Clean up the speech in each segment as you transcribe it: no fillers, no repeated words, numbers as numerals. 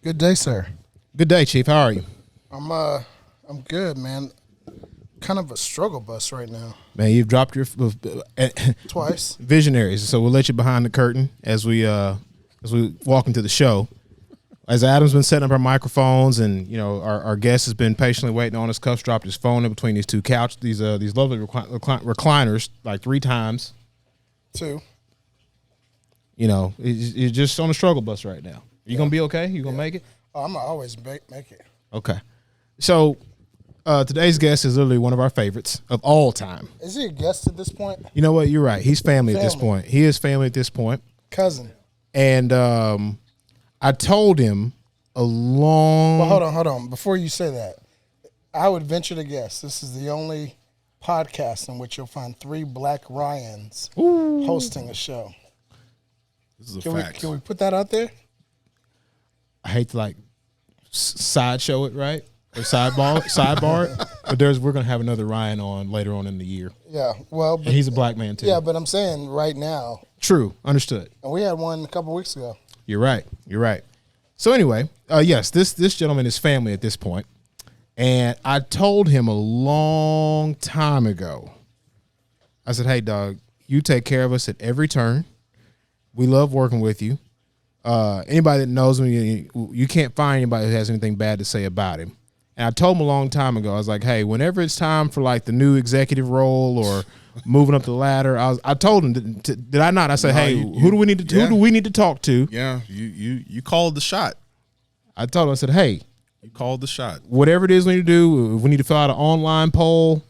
Good day, sir. Good day, Chief. How are you? I'm good, man. Kind of a struggle bus right now. Man, you've dropped your Twice. visionaries. So we'll let you behind the curtain as we walk into the show. As Adam's been setting up our microphones, and our guest has been patiently waiting on us. Cuffs dropped his phone in between these two couches, these lovely recliners, like 3 times. 2. You're just on a struggle bus right now. You gonna be okay? You gonna make it? Oh, I'm gonna always make it. Okay. So today's guest is literally one of our favorites of all time. Is he a guest at this point? You know what? You're right. He's family at this point. He is family at this point. Cousin. And I told him a long... Well, hold on. Before you say that, I would venture to guess this is the only podcast in which you'll find 3 black Ryans hosting a show. This is a fact. Can we put that out there? I hate to sideshow it, right? Or sidebar it. But we're going to have another Ryan on later on in the year. Yeah, well... And he's a black man, too. Yeah, but I'm saying right now... True. Understood. And we had one a couple weeks ago. You're right. So anyway, yes, this gentleman is family at this point. And I told him a long time ago, I said, hey, dog, you take care of us at every turn. We love working with you. Anybody that knows me, you can't find anybody who has anything bad to say about him. And I told him a long time ago, I was like, hey, whenever it's time for the new executive role or moving up the ladder, I told him, did I not? I said, who do we need to talk to? Yeah, you called the shot. I told him, I said, hey, you called the shot. Whatever it is we need to do, if we need to fill out an online poll,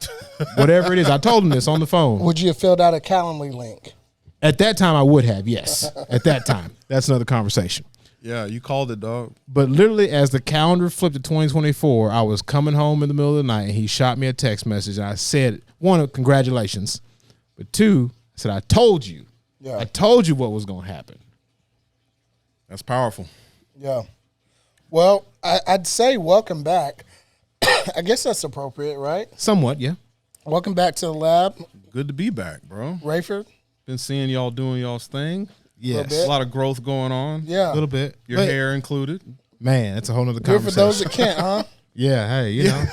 whatever it is. I told him this on the phone. Would you have filled out a Calendly link? At that time, I would have, yes. At that time. That's another conversation. Yeah, you called it, dog. But literally, as the calendar flipped to 2024, I was coming home in the middle of the night, and he shot me a text message, and I said, 1, congratulations. But 2, I said, I told you. Yeah. I told you what was going to happen. That's powerful. Yeah. Well, I'd say welcome back. I guess that's appropriate, right? Somewhat, yeah. Welcome back to the lab. Good to be back, bro. Rayford. Been seeing y'all doing y'all's thing. Yes. A lot of growth going on. Yeah. A little bit. Your hair included. Man, that's a whole nother Good conversation. for those that can't, huh? Yeah, hey, you know.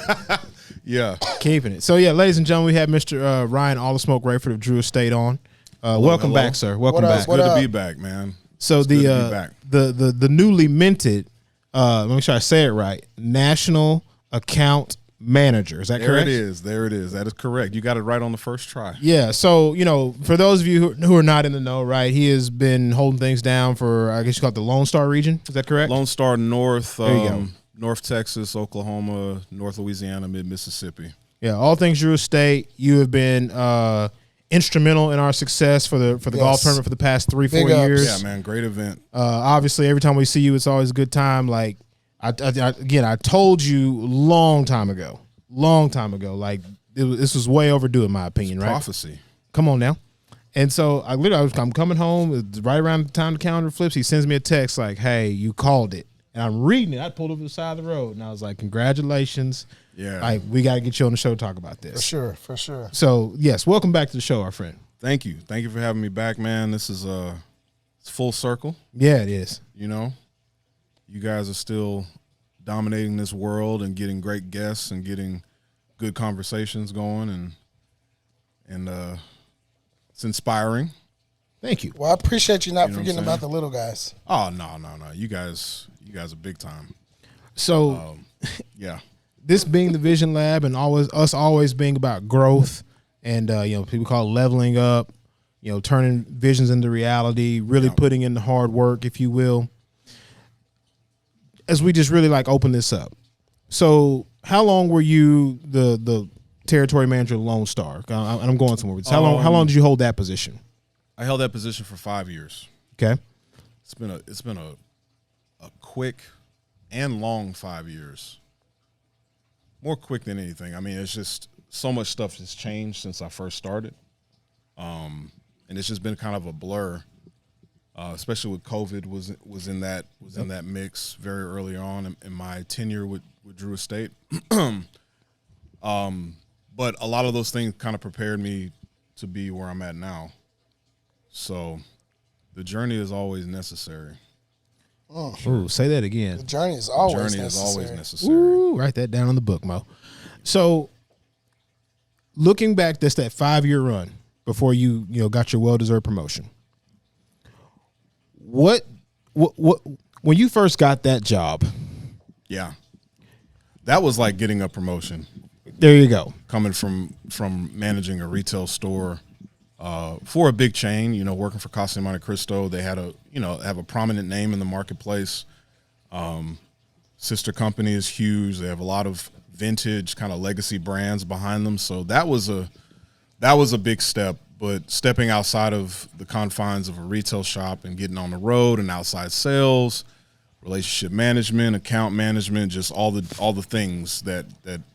Yeah. Keeping it. So, yeah, ladies and gentlemen, we have Mr. Ryan All the Smoke Rayford of Drew Estate on. Welcome back, sir. Welcome back. Good to be back, man. So the newly minted, let me make sure I say it right, National Account Manager. Is that correct? There it is. That is correct. You got it right on the first try. Yeah. So, for those of you who are not in the know, right, he has been holding things down for, I guess you call it the Lone Star region. Is that correct? Lone Star North, there you go. North Texas, Oklahoma, North Louisiana, Mid-Mississippi. Yeah. All things Drew Estate. You have been instrumental in our success for the golf tournament for the past 3-4 years. Yeah, man. Great event. Obviously, every time we see you, it's always a good time. Like, I told you long time ago. Like, this was way overdue, in my opinion, right? Prophecy. Come on now. And so I'm coming home. It's right around the time the calendar flips. He sends me a text like, hey, you called it. And I'm reading it. I pulled over the side of the road, and I was like, congratulations. Yeah. Like, we got to get you on the show to talk about this. For sure. So, yes, welcome back to the show, our friend. Thank you. Thank you for having me back, man. This is it's full circle. Yeah, it is. You guys are still dominating this world and getting great guests and getting good conversations going, and it's inspiring. Thank you. Well, I appreciate you not forgetting about the little guys. Oh, no. You guys are big time. So, yeah. This being the Vision Lab and always being about growth and, people call it leveling up, turning visions into reality, really putting in the hard work, if you will. As we just really open this up. So how long were you the territory manager of Lone Star? I'm going somewhere with this. How long did you hold that position? I held that position for 5 years. Okay. It's been a quick and long 5 years. More quick than anything. I mean, it's just so much stuff has changed since I first started. And it's just been kind of a blur. Especially with COVID was in that mix very early on in my tenure with Drew Estate. But a lot of those things kind of prepared me to be where I'm at now. So the journey is always necessary. Ooh, say that again. The journey is always Journey necessary. is always necessary. Ooh, write that down in the book, Mo. So, looking back, that's that 5-year run before you got your well-deserved promotion. What when you first got that job? Yeah, that was like getting a promotion. There you go. Coming from managing a retail store for a big chain, working for Casa de Monte Cristo, they had have a prominent name in the marketplace. Sister company is huge. They have a lot of vintage kind of legacy brands behind them. So that was a big step. But stepping outside of the confines of a retail shop and getting on the road and outside sales, relationship management, account management, just all the things that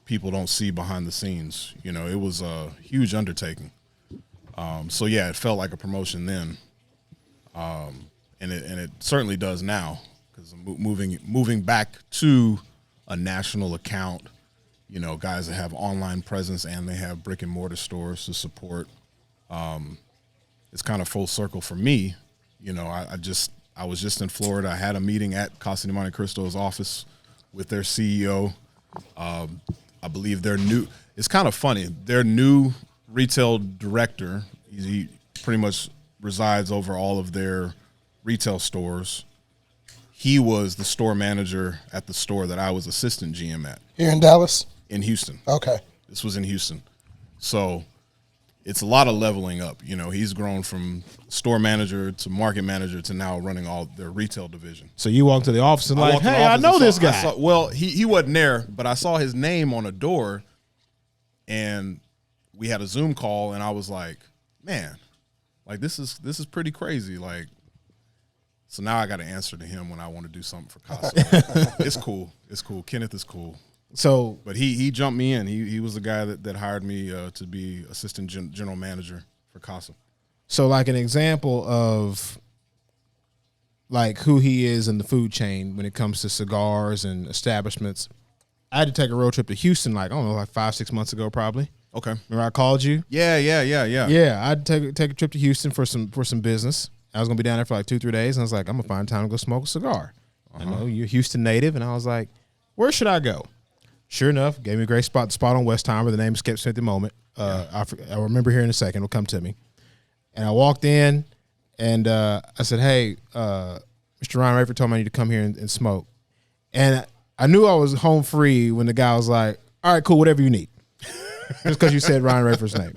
people don't see behind the scenes. It was a huge undertaking. So yeah, it felt like a promotion then, and it certainly does now, because moving back to a national account, guys that have online presence and they have brick and mortar stores to support. It's kind of full circle for me. I was just in Florida. I had a meeting at Casa de Monte Cristo's office with their CEO. I believe it's kind of funny. Their new retail director, he pretty much resides over all of their retail stores. He was the store manager at the store that I was assistant GM at. Here in Dallas? In Houston. Okay. This was in Houston. So it's a lot of leveling up. He's grown from store manager to market manager to now running all their retail division. So you walked to the office and hey, I know this guy. He wasn't there, but I saw his name on a door, and we had a Zoom call, and I was like, man, like this is pretty crazy. Like, so now I got to answer to him when I want to do something for Casa. It's cool. Kenneth is cool. So, but he jumped me in. He was the guy that hired me to be assistant general manager for Casa. So, like an example of like who he is in the food chain when it comes to cigars and establishments. I had to take a road trip to Houston, like 5-6 months ago, probably. Okay. Remember I called you? Yeah. Yeah, I had to take a trip to Houston for some business. I was gonna be down there for like 2-3 days, and I was like, I'm gonna find time to go smoke a cigar. I know you're a Houston native, and I was like, where should I go? Sure enough, gave me a great spot on Westheimer. The name escapes me at the moment. I remember here in a second. It'll come to me. And I walked in, and I said, hey, Mr. Ryan Rayford told me I need to come here and smoke. And I knew I was home free when the guy was like, all right, cool, whatever you need. Just because you said Ryan Rayford's name.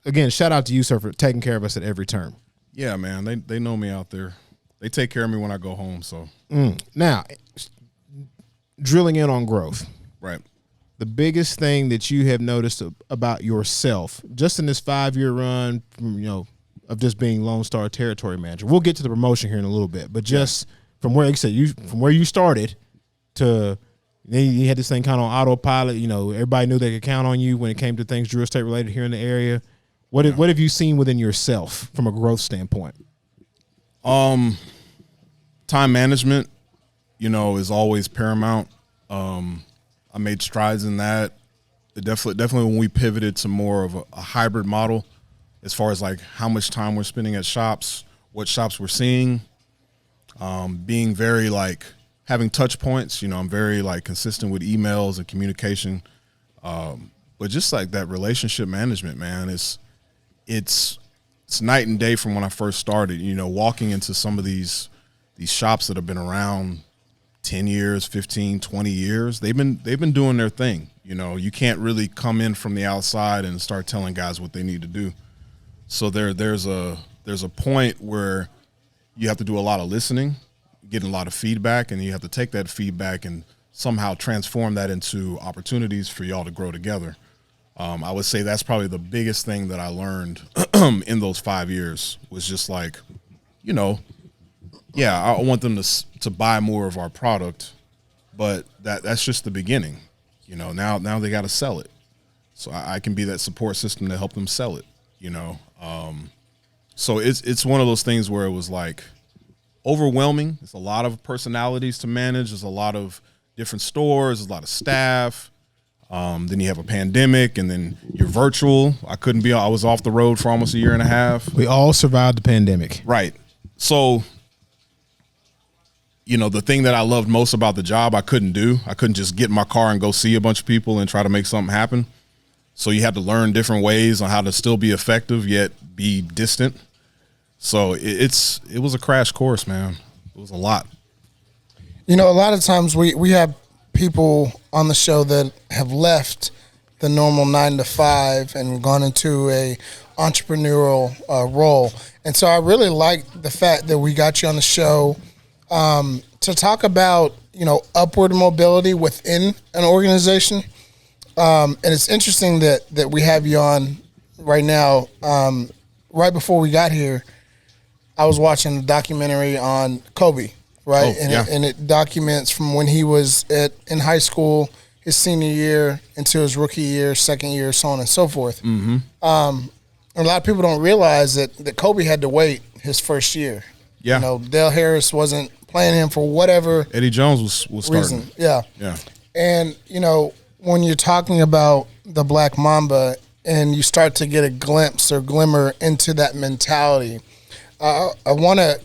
Again, shout out to you, sir, for taking care of us at every turn. Yeah, man. They know me out there. They take care of me when I go home. So Now, drilling in on growth. Right. The biggest thing that you have noticed about yourself, just in this 5-year run, of just being Lone Star Territory Manager. We'll get to the promotion here in a little bit, but just from where you started to then you had this thing kind of on autopilot. Everybody knew they could count on you when it came to things real estate related here in the area. What have you seen within yourself from a growth standpoint? Time management, is always paramount. I made strides in that. Definitely when we pivoted to more of a hybrid model, as far as like how much time we're spending at shops, what shops we're seeing, being very like having touch points. I'm very like consistent with emails and communication. But just like that relationship management, man, it's night and day from when I first started. Walking into some of these shops that have been around 10 years, 15, 20 years, they've been doing their thing. You can't really come in from the outside and start telling guys what they need to do. So there's a point where you have to do a lot of listening, getting a lot of feedback, and you have to take that feedback and somehow transform that into opportunities for y'all to grow together. I would say that's probably the biggest thing that I learned in those 5 years was just like, I want them to buy more of our product, but that's just the beginning. Now they got to sell it. So I can be that support system to help them sell it, So it's one of those things where it was like overwhelming. It's a lot of personalities to manage. There's a lot of different stores, there's a lot of staff. Then you have a pandemic, and then you're virtual. I was off the road for almost a year and a half. We all survived the pandemic. Right. So the thing that I loved most about the job I couldn't do. I couldn't just get in my car and go see a bunch of people and try to make something happen. So you had to learn different ways on how to still be effective yet be distant. So it was a crash course, man. It was a lot. A lot of times we have people on the show that have left the normal 9 to 5 and gone into a entrepreneurial role. And so I really like the fact that we got you on the show to talk about, upward mobility within an organization. And it's interesting that we have you on right now. Right before we got here, I was watching a documentary on Kobe, right? And it documents from when he was in high school, his senior year, into his rookie year, second year, so on and so forth. Mm-hmm. A lot of people don't realize that Kobe had to wait his first year. Yeah. Dale Harris wasn't playing him for whatever Eddie Jones was starting. Reason. Yeah. And, when you're talking about the Black Mamba and you start to get a glimpse or glimmer into that mentality, I want to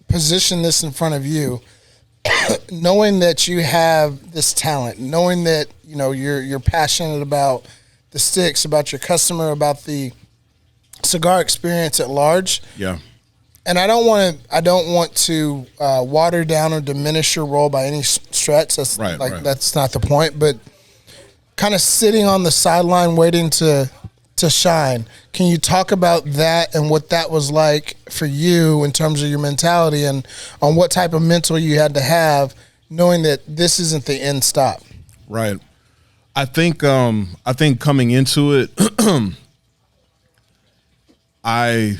position this in front of you, knowing that you have this talent, knowing that, you're passionate about the sticks, about your customer, about the cigar experience at large. Yeah. And I don't want to water down or diminish your role by any stretch. That's right. That's not the point. But kind of sitting on the sideline waiting to shine. Can you talk about that and what that was like for you in terms of your mentality and on what type of mental you had to have, knowing that this isn't the end stop? Right. I think coming into it, my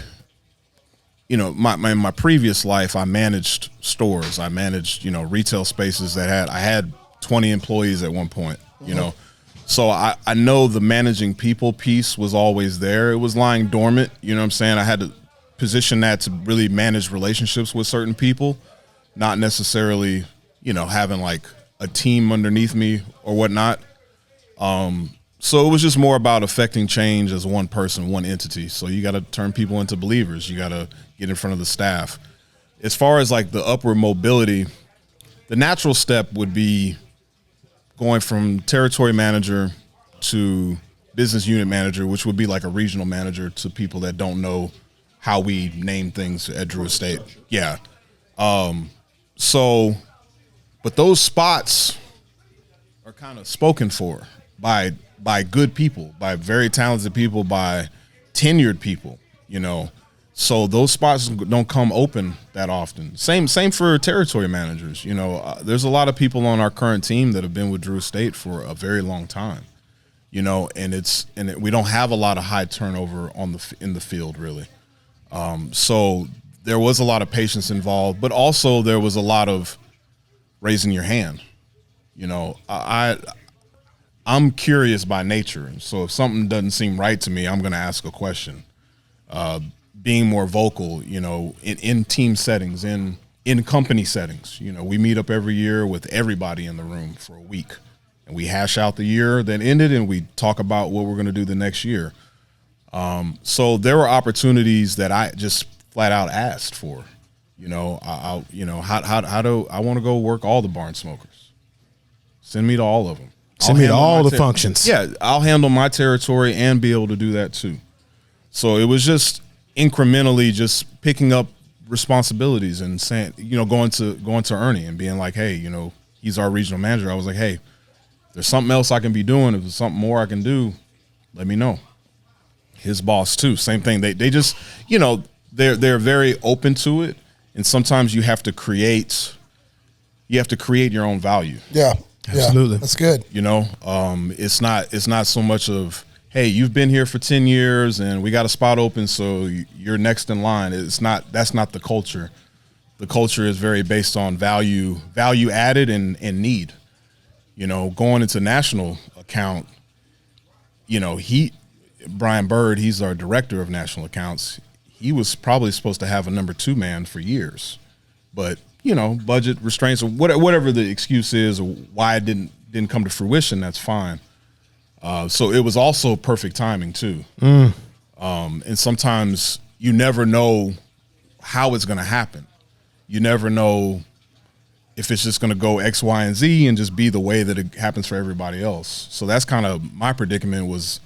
previous life, I managed stores. I managed, retail spaces I had 20 employees at one point, So I know the managing people piece was always there. It was lying dormant, you know what I'm saying? I had to position that to really manage relationships with certain people, not necessarily, having like a team underneath me or whatnot. So it was just more about affecting change as one person, one entity. So you got to turn people into believers. You got to get in front of the staff. As far as like the upward mobility, the natural step would be going from territory manager to business unit manager, which would be like a regional manager to people that don't know how we name things at Drew Estate. Yeah. But those spots are kind of spoken for by good people, by very talented people, by tenured people, So those spots don't come open that often. Same for territory managers. There's a lot of people on our current team that have been with Drew Estate for a very long time. And we don't have a lot of high turnover in the field really. So there was a lot of patience involved, but also there was a lot of raising your hand. I'm curious by nature, so if something doesn't seem right to me, I'm going to ask a question. Being more vocal, in team settings, in company settings. We meet up every year with everybody in the room for a week, and we hash out the year that ended, and we talk about what we're going to do the next year. So there were opportunities that I just flat out asked for. How do I want to go work all the barn smokers? Send me to all of them. Send me to all the functions. Yeah, I'll handle my territory and be able to do that too. So it was just incrementally just picking up responsibilities and saying, going to Ernie and being like, hey, he's our regional manager. I was like, hey, there's something else I can be doing. If there's something more I can do, let me know. His boss too, same thing. They just, they're very open to it. And sometimes you have to create your own value. Yeah. Absolutely. Yeah, that's good. It's not so much of, hey, you've been here for 10 years and we got a spot open, so you're next in line. That's not the culture. The culture is very based on value added and need. Going into national account, Brian Bird, he's our director of national accounts. He was probably supposed to have a number 2 man for years, but budget restraints or whatever the excuse is or why it didn't come to fruition, that's fine. So it was also perfect timing too. And sometimes you never know how it's going to happen. You never know, if it's just going to go X, Y, and Z and just be the way that it happens for everybody else. So that's kind of my predicament was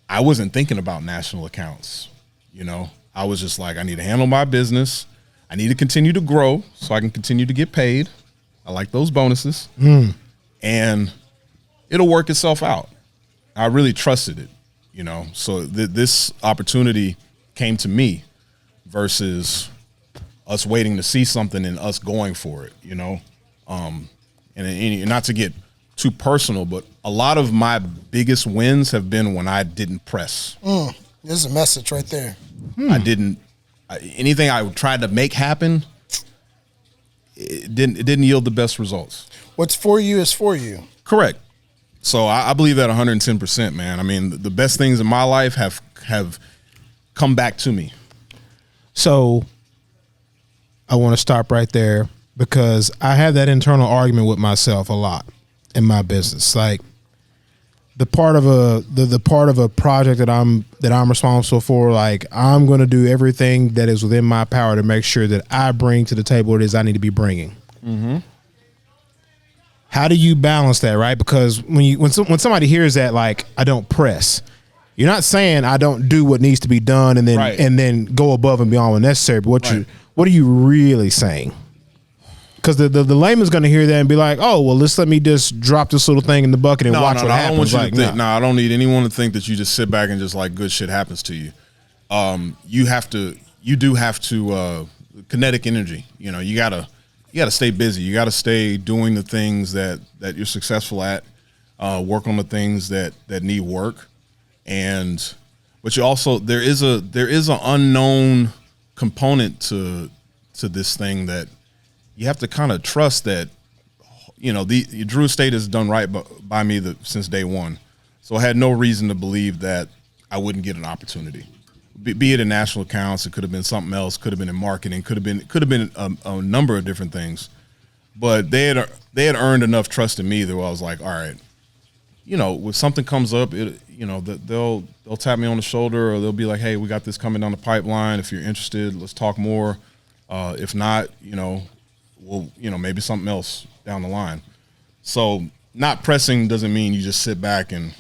I wasn't thinking about national accounts. You know, I was just like, I need to handle my business. I need to continue to grow so I can continue to get paid. I like those bonuses. And it'll work itself out. I really trusted it, you know. So this opportunity came to me versus us waiting to see something and us going for it, you know. And not to get too personal, but a lot of my biggest wins have been when I didn't press. There's a message right there. Anything I tried to make happen, it didn't yield the best results. What's for you is for you. Correct. So I believe that 110%, man. I mean, the best things in my life have come back to me. So I want to stop right there because I have that internal argument with myself a lot in my business. Like the part of a project that I'm responsible for, like I'm going to do everything that is within my power to make sure that I bring to the table what it is I need to be bringing. Mm-hmm. How do you balance that, right? Because when somebody hears that, like I don't press, you're not saying I don't do what needs to be done and then and then go above and beyond when necessary. But what are you really saying? Because the layman's going to hear that and be like, oh, well, let me just drop this little thing in the bucket and watch what happens. I don't want you to think. I don't need anyone to think that you just sit back and just like good shit happens to you. You do have to kinetic energy. You know, you gotta stay busy. You gotta stay doing the things that you're successful at. Work on the things that need work, but you also there is an unknown component to this thing that you have to kind of trust that, you know, Drew Estate has done right by me since day one. So I had no reason to believe that I wouldn't get an opportunity. Be it in national accounts, it could have been something else, could have been in marketing, could have been a number of different things. But they had earned enough trust in me that I was like, all right, you know, if something comes up, they'll tap me on the shoulder or they'll be like, hey, we got this coming down the pipeline. If you're interested, let's talk more. If not, you know, maybe something else down the line. So not pressing doesn't mean you just sit back and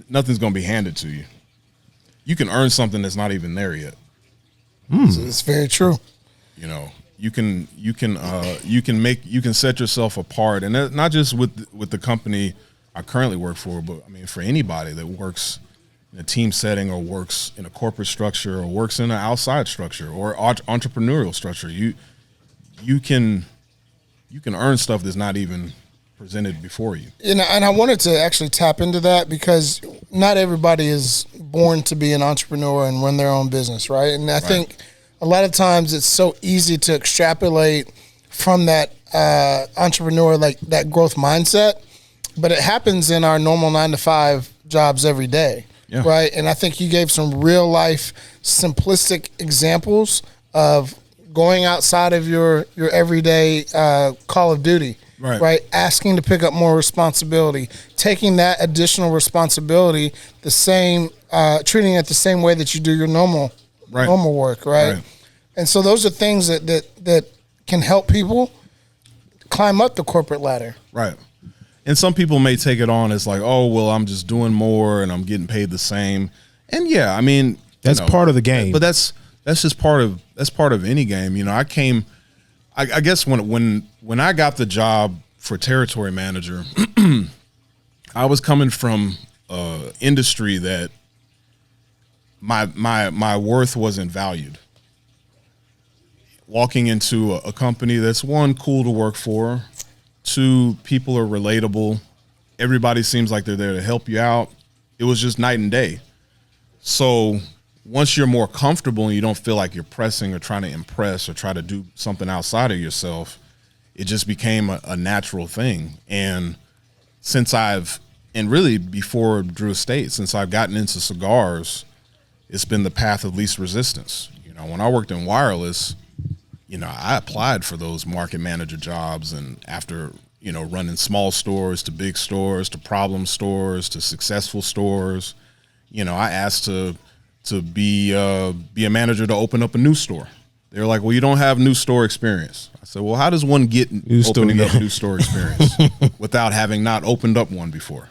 nothing's going to be handed to you. You can earn something that's not even there yet. It's very true. You know, you can set yourself apart, and not just with the company I currently work for, but I mean for anybody that works in a team setting or works in a corporate structure or works in an outside structure or entrepreneurial structure. You can earn stuff that's not even presented before you. And I wanted to actually tap into that because not everybody is born to be an entrepreneur and run their own business, right? And I think a lot of times it's so easy to extrapolate from that entrepreneur, like that growth mindset, but it happens in our normal 9-to-5 jobs every day, right? And I think you gave some real life simplistic examples of going outside of your everyday call of duty, right? Asking to pick up more responsibility, taking that additional responsibility, treating it the same way that you do your normal work, right? And so those are things that can help people climb up the corporate ladder, right? And some people may take it on as like, oh, well, I'm just doing more and I'm getting paid the same, and yeah, I mean that's part of the game, but that's just part of any game. You know, I guess when I got the job for territory manager, I was coming from industry that my worth wasn't valued. Walking into a company that's one, cool to work for, two, people are relatable, everybody seems like they're there to help you out. It was just night and day. So once you're more comfortable and you don't feel like you're pressing or trying to impress or try to do something outside of yourself, it just became a natural thing. And really before Drew Estate, since I've gotten into cigars, it's been the path of least resistance. You know, when I worked in wireless, you know, I applied for those market manager jobs, and after, you know, running small stores to big stores to problem stores to successful stores, you know, I asked to be a manager to open up a new store. They were like, well, you don't have new store experience. I said, well, how does one get opening up new store experience without having not opened up one before?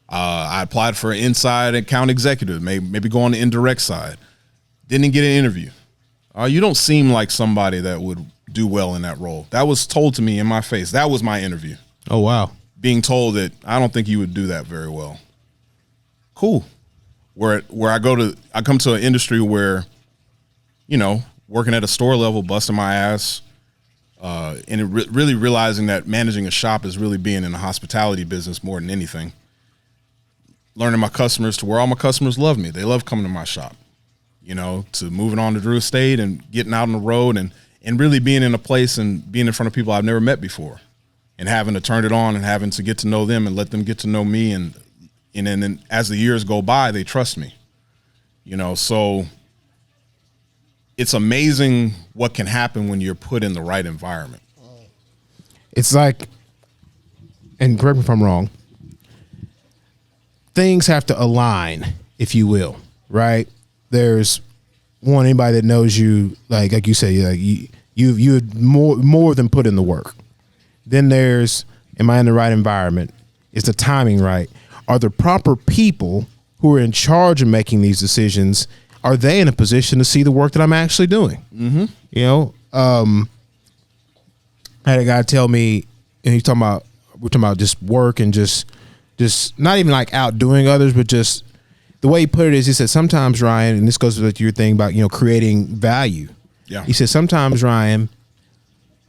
I applied for an inside account executive, maybe go on the indirect side. Didn't get an interview. You don't seem like somebody that would do well in that role. That was told to me in my face. That was my interview. Oh, wow. Being told that I don't think you would do that very well. Cool. Where I come to an industry where, you know, working at a store level, busting my ass, and really realizing that managing a shop is really being in the hospitality business more than anything. Learning my customers to where all my customers love me. They love coming to my shop, you know, to moving on to Drew Estate and getting out on the road and really being in a place and being in front of people I've never met before and having to turn it on and having to get to know them and let them get to know me. And then as the years go by, they trust me, you know, so it's amazing what can happen when you're put in the right environment. It's like, and correct me if I'm wrong, things have to align, if you will, right? There's anybody that knows you, like you say, like you more than put in the work. Then there's, am I in the right environment? Is the timing right? Are the proper people who are in charge of making these decisions, are they in a position to see the work that I'm actually doing? Mm-hmm. You know, I had a guy tell me, and we're talking about just work and just not even like outdoing others, but just the way he put it is, he said, sometimes, Ryan, and this goes with your thing about, you know, creating value. Yeah. He said, sometimes, Ryan,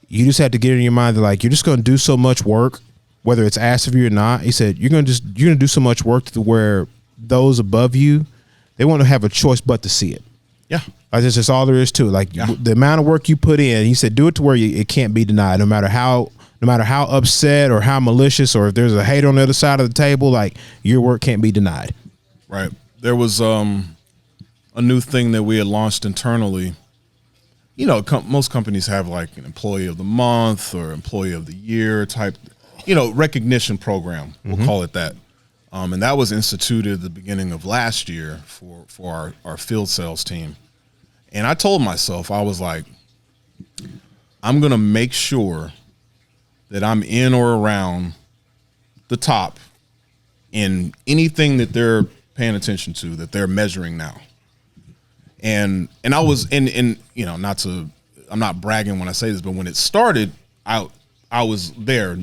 you just have to get in your mind that, like, you're just going to do so much work, whether it's asked of you or not. He said, you're going to do so much work to where those above you, they want to have a choice but to see it. Yeah. Like, that's just all there is to it. Like, the amount of work you put in, he said, do it to where it can't be denied, no matter how upset or how malicious, or if there's a hate on the other side of the table, like, your work can't be denied. Right. There was a new thing that we had launched internally. You know, most companies have like an employee of the month or employee of the year type, you know, recognition program. We'll call it that. And that was instituted at the beginning of last year for our field sales team. And I told myself, I was like, I'm going to make sure that I'm in or around the top in anything that they're paying attention to, that they're measuring now. And I was in you know, I'm not bragging when I say this, but when it started, I was there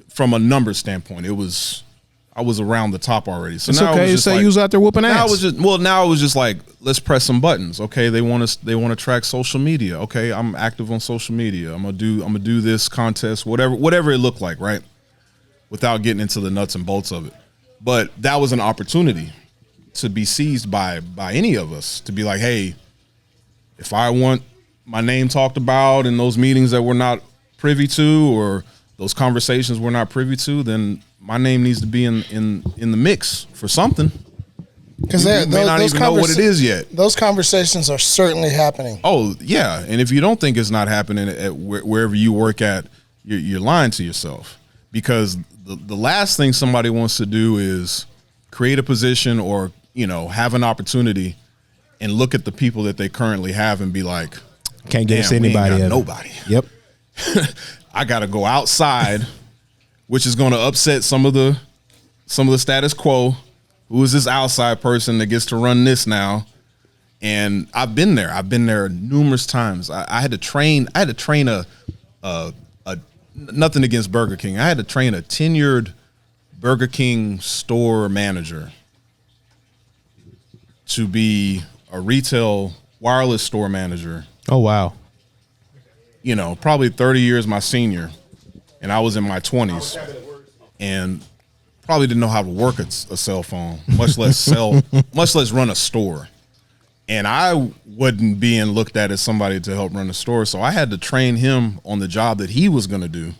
from a number standpoint. I was around the top already. So it's now okay to say you was out there whooping ass. Now it was just like, let's press some buttons. Okay, they want to track social media. Okay, I'm active on social media. I'm gonna do this contest, whatever it looked like, right? Without getting into the nuts and bolts of it. But that was an opportunity to be seized by any of us, to be like, hey, if I want my name talked about in those meetings that we're not privy to, or those conversations we're not privy to, then my name needs to be in the mix for something. Because they may not even know what it is yet. Those conversations are certainly happening. Oh yeah, and if you don't think it's not happening at wherever you work at, you're lying to yourself. Because the last thing somebody wants to do is create a position or, you know, have an opportunity and look at the people that they currently have and be like, can't get us anybody. Nobody. Yep. I got to go outside, which is going to upset some of the status quo. Who is this outside person that gets to run this now? And I've been there numerous times. I had to train a nothing against Burger King. I had to train a tenured Burger King store manager to be a retail wireless store manager. Oh, wow. You know, probably 30 years my senior, and I was in my 20s, and probably didn't know how to work a cell phone, much less run a store. And I wasn't being looked at as somebody to help run the store, so I had to train him on the job that he was going to do.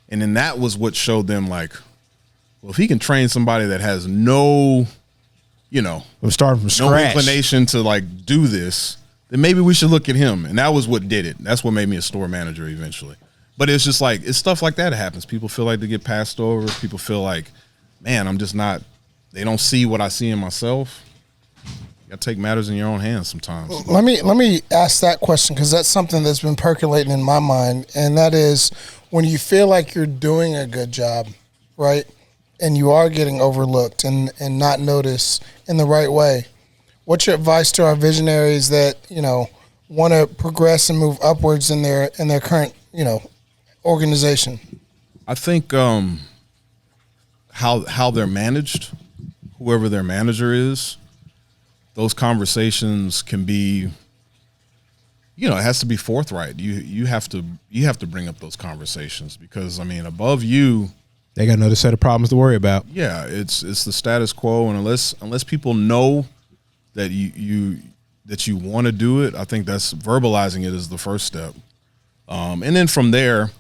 And then that was what showed them, like, well, if he can train somebody that has no, you know, I'm starting from scratch, no inclination to like do this, then maybe we should look at him. And that was what did it. That's what made me a store manager eventually. But it's just like, it's stuff like that happens. People feel like they get passed over. People feel like, man, I'm just not, they don't see what I see in myself. got to take matters in your own hands sometimes. Let me ask that question, because that's something that's been percolating in my mind, and that is when you feel like you're doing a good job, right, and you are getting overlooked and not noticed in the right way. What's your advice to our visionaries that want to progress and move upwards in their current organization? I think how they're managed, whoever their manager is, those conversations can be, it has to be forthright. You have to bring up those conversations, because above you, they got another set of problems to worry about. Yeah, it's the status quo, and unless people know that you want to do it, I think that's verbalizing it is the first step. And then from there,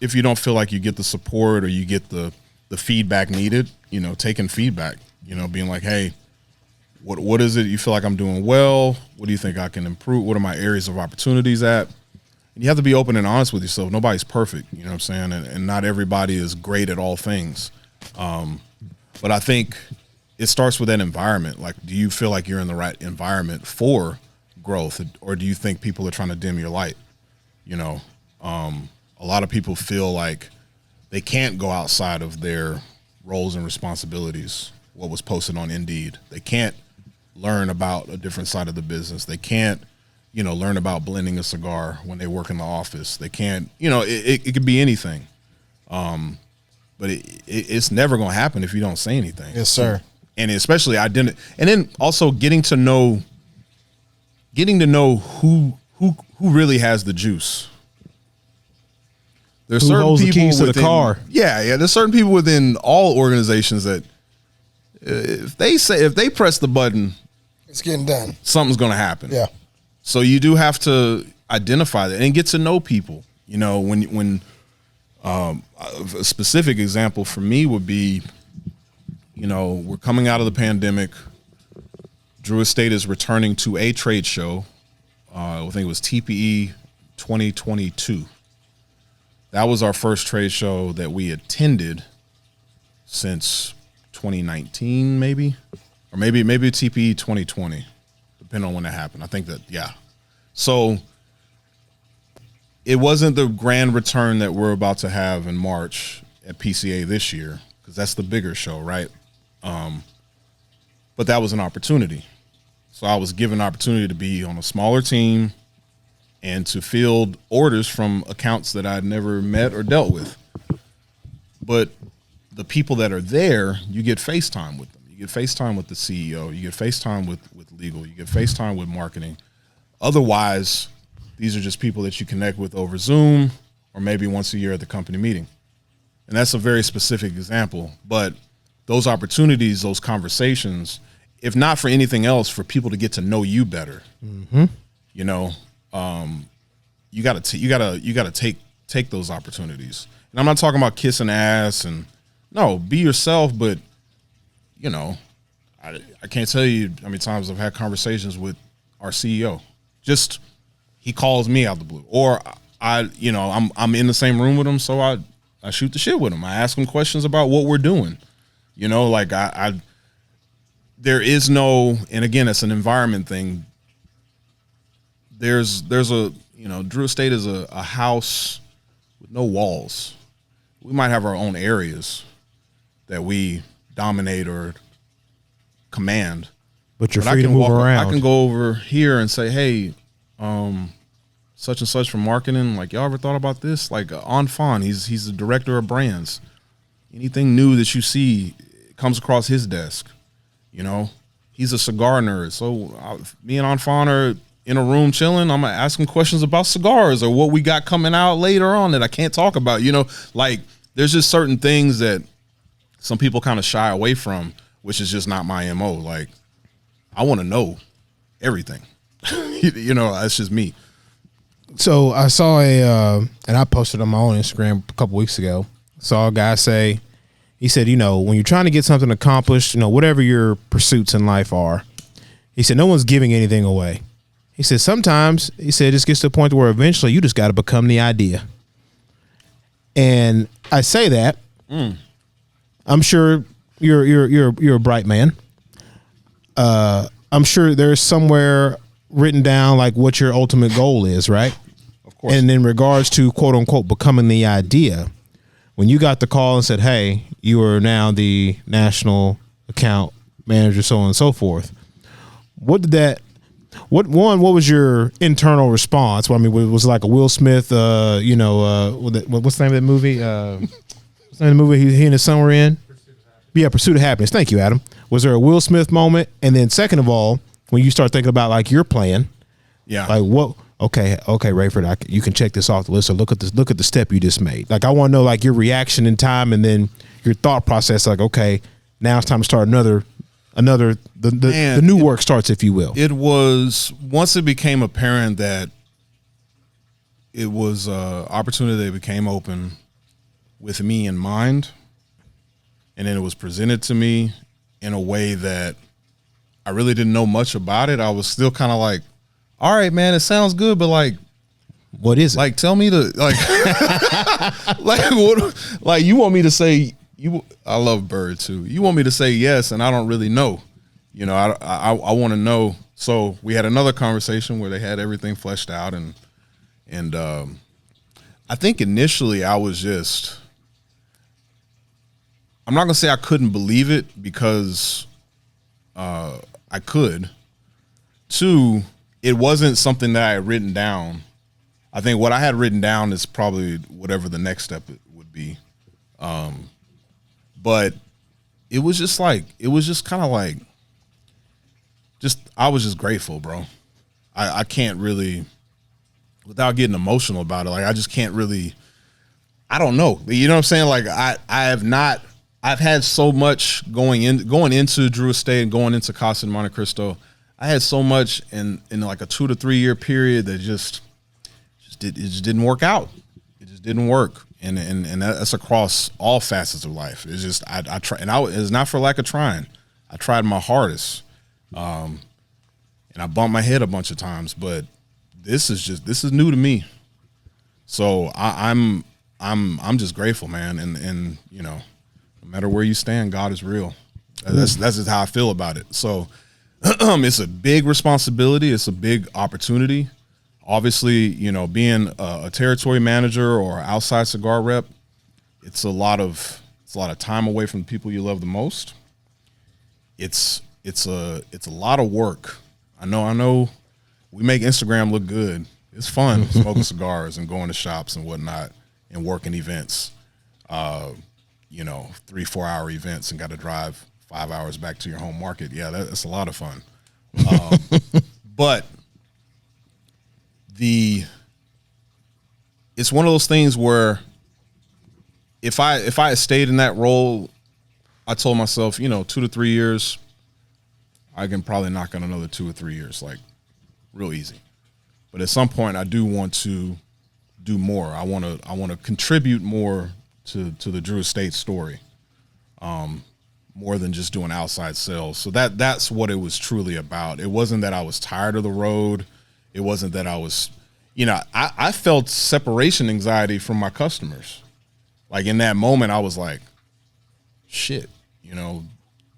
if you don't feel like you get the support or you get the feedback needed, taking feedback, being like, hey, what is it you feel like I'm doing well? What do you think I can improve? What are my areas of opportunities at? And you have to be open and honest with yourself. Nobody's perfect, you know what I'm saying? And not everybody is great at all things. But I think it starts with that environment. Like, do you feel like you're in the right environment for growth, or do you think people are trying to dim your light? A lot of people feel like they can't go outside of their roles and responsibilities, what was posted on Indeed. They can't learn about a different side of the business. They can't, learn about blending a cigar when they work in the office. They can't, it could be anything. But it's never going to happen if you don't say anything. Yes, sir. And especially identity. And then also getting to know who really has the juice. There's certain holds the people keys to the within, car. Yeah. There's certain people within all organizations that if they press the button, it's getting done. Something's going to happen. Yeah. So you do have to identify that and get to know people. When a specific example for me would be, we're coming out of the pandemic. Drew Estate is returning to a trade show. I think it was TPE 2022. That was our first trade show that we attended since 2019, maybe, or maybe TPE 2020, depending on when that happened. I think that, yeah. So it wasn't the grand return that we're about to have in March at PCA this year, because that's the bigger show, right? But that was an opportunity. So I was given an opportunity to be on a smaller team and to field orders from accounts that I'd never met or dealt with. But the people that are there, you get FaceTime with them. You get FaceTime with the CEO. You get FaceTime with legal. You get FaceTime with marketing. Otherwise, these are just people that you connect with over Zoom or maybe once a year at the company meeting. And that's a very specific example. But those opportunities, those conversations, if not for anything else, for people to get to know you better, you gotta take those opportunities. And I'm not talking about kissing ass and no, be yourself. But I can't tell you how many times I've had conversations with our CEO. Just he calls me out the blue, or I'm in the same room with him, so I shoot the shit with him. I ask him questions about what we're doing. There is no, and again, it's an environment thing. There's a, Drew Estate is a house with no walls. We might have our own areas that we dominate or command. But you're free to move around. I can go over here and say, hey, such and such from marketing, like, y'all ever thought about this? Like, Anfan, he's the director of brands. Anything new that you see comes across his desk. He's a cigar nerd. So me and Anfan are in a room chilling. I'm going to ask him questions about cigars or what we got coming out later on that I can't talk about. Like, there's just certain things that some people kind of shy away from, which is just not my MO. Like, I want to know everything. That's just me. So I saw and I posted on my own Instagram a couple weeks ago, saw a guy say, he said, when you're trying to get something accomplished, whatever your pursuits in life are, he said, no one's giving anything away. He said, sometimes, he said, it just gets to the point where eventually you just got to become the idea. And I say that, I'm sure you're a bright man. I'm sure there's somewhere written down like what your ultimate goal is, right? Of course. And in regards to quote unquote becoming the idea, when you got the call and said, "Hey, you are now the national account manager," so on and so forth. What did that? What was your internal response? Well, I mean, was it like a Will Smith? What's the name of that movie? What's the name of the movie he and his son were in? Yeah, Pursuit of Happiness. Thank you, Adam. Was there a Will Smith moment? And then, second of all, when you start thinking about like your plan, like what? Okay, Rayford, you can check this off the list. Or look at this. Look at the step you just made. Like I want to know like your reaction in time, and then your thought process. Like, okay, now it's time to start another. The new work starts, if you will. It was once it became apparent that it was an opportunity that became open with me in mind, and then it was presented to me in a way that I really didn't know much about it. I was still kind of like, all right, man, it sounds good, but like, what is it? Like, tell me to like, like what? Like you want me to say? I love Bird too. You want me to say yes, and I don't really know. You know, I want to know. So we had another conversation where they had everything fleshed out, and I think initially I was just, I'm not gonna say I couldn't believe it because I could. Two, it wasn't something that I had written down. I think what I had written down is probably whatever the next step would be. But it was just kind of like, I was just grateful, bro. I can't really, without getting emotional about it, like I just can't really, I don't know. You know what I'm saying? Like I've had so much going into Drew Estate and going into Casa in Monte Cristo. I had so much in like a 2 to 3 year period that it just didn't work out. It just didn't work. And that's across all facets of life. It's just I try, and it's not for lack of trying. I tried my hardest, and I bumped my head a bunch of times. But this is new to me. So I'm just grateful, man. And you know, no matter where you stand, God is real. That's just how I feel about it. So it's a big responsibility. It's a big opportunity. Obviously, you know, being a territory manager or outside cigar rep, it's a lot of time away from the people you love the most. It's a lot of work. I know we make Instagram look good. It's fun smoking cigars and going to shops and whatnot and working events. 3-4 hour events and got to drive 5 hours back to your home market. Yeah, that's a lot of fun. But it's one of those things where if I had stayed in that role, I told myself, 2 to 3 years, I can probably knock on another 2 or 3 years, like real easy. But at some point, I do want to do more. I want to contribute more to the Drew Estate story, more than just doing outside sales. So that's what it was truly about. It wasn't that I was tired of the road. It wasn't that I was, I felt separation anxiety from my customers. Like in that moment, I was like, shit,